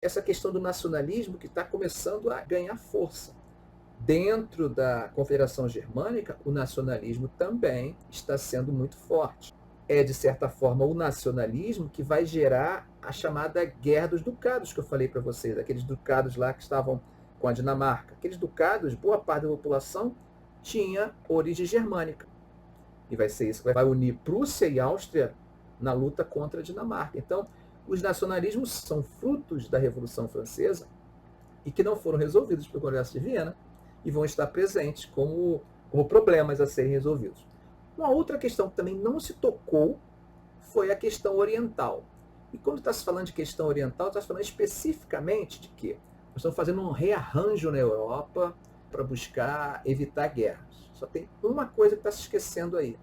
essa questão do nacionalismo que está começando a ganhar força. Dentro da Confederação Germânica, o nacionalismo também está sendo muito forte. É, de certa forma, o nacionalismo que vai gerar a chamada Guerra dos Ducados, que eu falei para vocês, aqueles ducados lá que estavam com a Dinamarca. Aqueles ducados, boa parte da população tinha origem germânica. E vai ser isso que vai unir Prússia e Áustria na luta contra a Dinamarca. Então, os nacionalismos são frutos da Revolução Francesa e que não foram resolvidos pelo Congresso de Viena e vão estar presentes como problemas a serem resolvidos. Uma outra questão que também não se tocou foi a questão oriental. E quando está se falando de questão oriental, está se falando especificamente de quê? Nós estamos fazendo um rearranjo na Europa para buscar evitar guerras. Só tem uma coisa que está se esquecendo aí.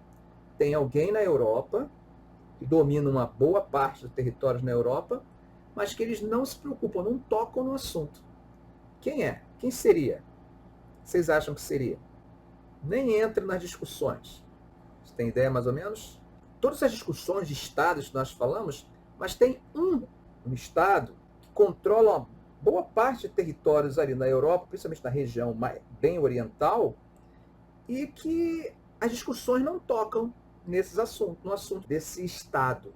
Tem alguém na Europa que domina uma boa parte dos territórios na Europa, mas que eles não se preocupam, não tocam no assunto. Quem é? Quem seria? Vocês acham que seria? Nem entra nas discussões. Você tem ideia mais ou menos? Todas as discussões de estados que nós falamos, mas tem um estado que controla uma boa parte de territórios ali na Europa, principalmente na região bem oriental, e que as discussões não tocam nesses assuntos, no assunto desse estado,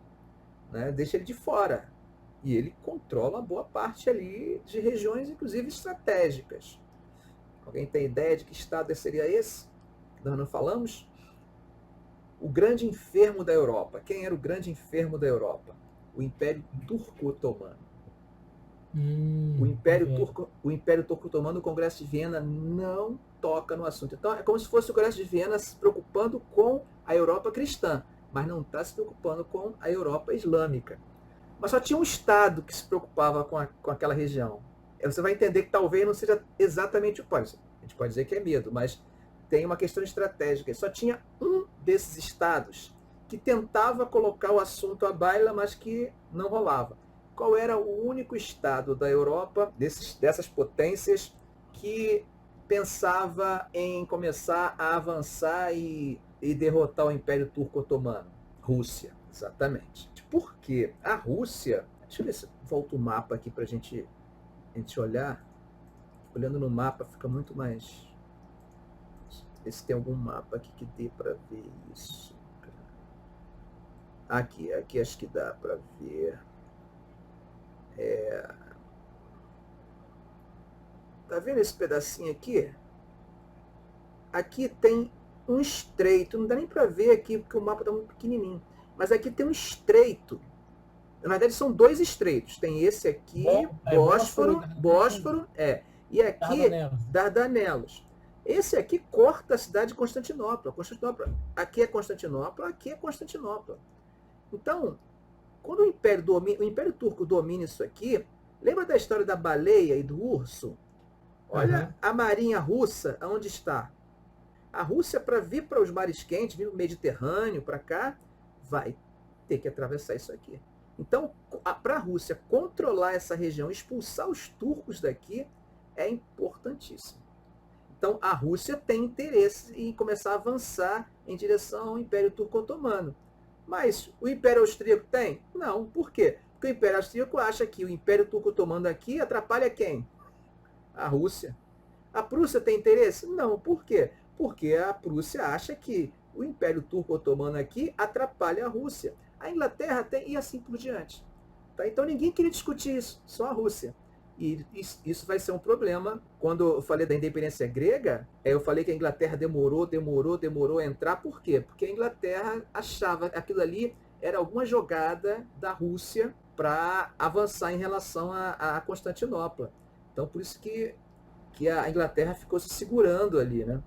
né? Deixa ele de fora. E ele controla uma boa parte ali de regiões, inclusive estratégicas. Alguém tem ideia de que estado seria esse? Nós não falamos? O grande enfermo da Europa. Quem era o grande enfermo da Europa? O Império Turco-Otomano. O Império Turco-Otomano, o Congresso de Viena não toca no assunto. Então é como se fosse o Congresso de Viena se preocupando com a Europa cristã, mas não está se preocupando com a Europa islâmica. Mas só tinha um Estado que se preocupava com aquela região. Você vai entender que talvez não seja exatamente o pode. A gente pode dizer que é medo, mas tem uma questão estratégica. Só tinha um desses estados que tentava colocar o assunto à baila, mas que não rolava. Qual era o único estado da Europa, dessas potências, que pensava em começar a avançar e derrotar o Império Turco-Otomano? Rússia, exatamente. Por quê? A Rússia... Deixa eu ver se volta o mapa aqui para a gente olhar. Olhando no mapa fica muito mais... Ver se tem algum mapa aqui que dê para ver isso. Aqui acho que dá para ver. Tá vendo esse pedacinho aqui? Aqui tem um estreito, não dá nem para ver aqui porque o mapa está muito pequenininho, mas aqui tem um estreito. Na verdade são dois estreitos, tem esse aqui, Bósforo, e aqui Dardanelos. Esse aqui corta a cidade de Constantinopla. Aqui é Constantinopla, aqui é Constantinopla. Então, quando o Império Turco domina isso aqui, lembra da história da baleia e do urso? Olha a marinha russa, onde está? A Rússia, para vir para os mares quentes, vir no Mediterrâneo, para cá, vai ter que atravessar isso aqui. Então, para a Rússia controlar essa região, expulsar os turcos daqui, é importantíssimo. Então, a Rússia tem interesse em começar a avançar em direção ao Império Turco-Otomano. Mas o Império Austríaco tem? Não. Por quê? Porque o Império Austríaco acha que o Império Turco-Otomano aqui atrapalha quem? A Rússia. A Prússia tem interesse? Não. Por quê? Porque a Prússia acha que o Império Turco-Otomano aqui atrapalha a Rússia. A Inglaterra tem, e assim por diante. Tá? Então ninguém queria discutir isso, só a Rússia. E isso vai ser um problema. Quando eu falei da independência grega, eu falei que a Inglaterra demorou a entrar. Por quê? Porque a Inglaterra achava que aquilo ali era alguma jogada da Rússia para avançar em relação a Constantinopla. Então por isso que a Inglaterra ficou se segurando ali, né?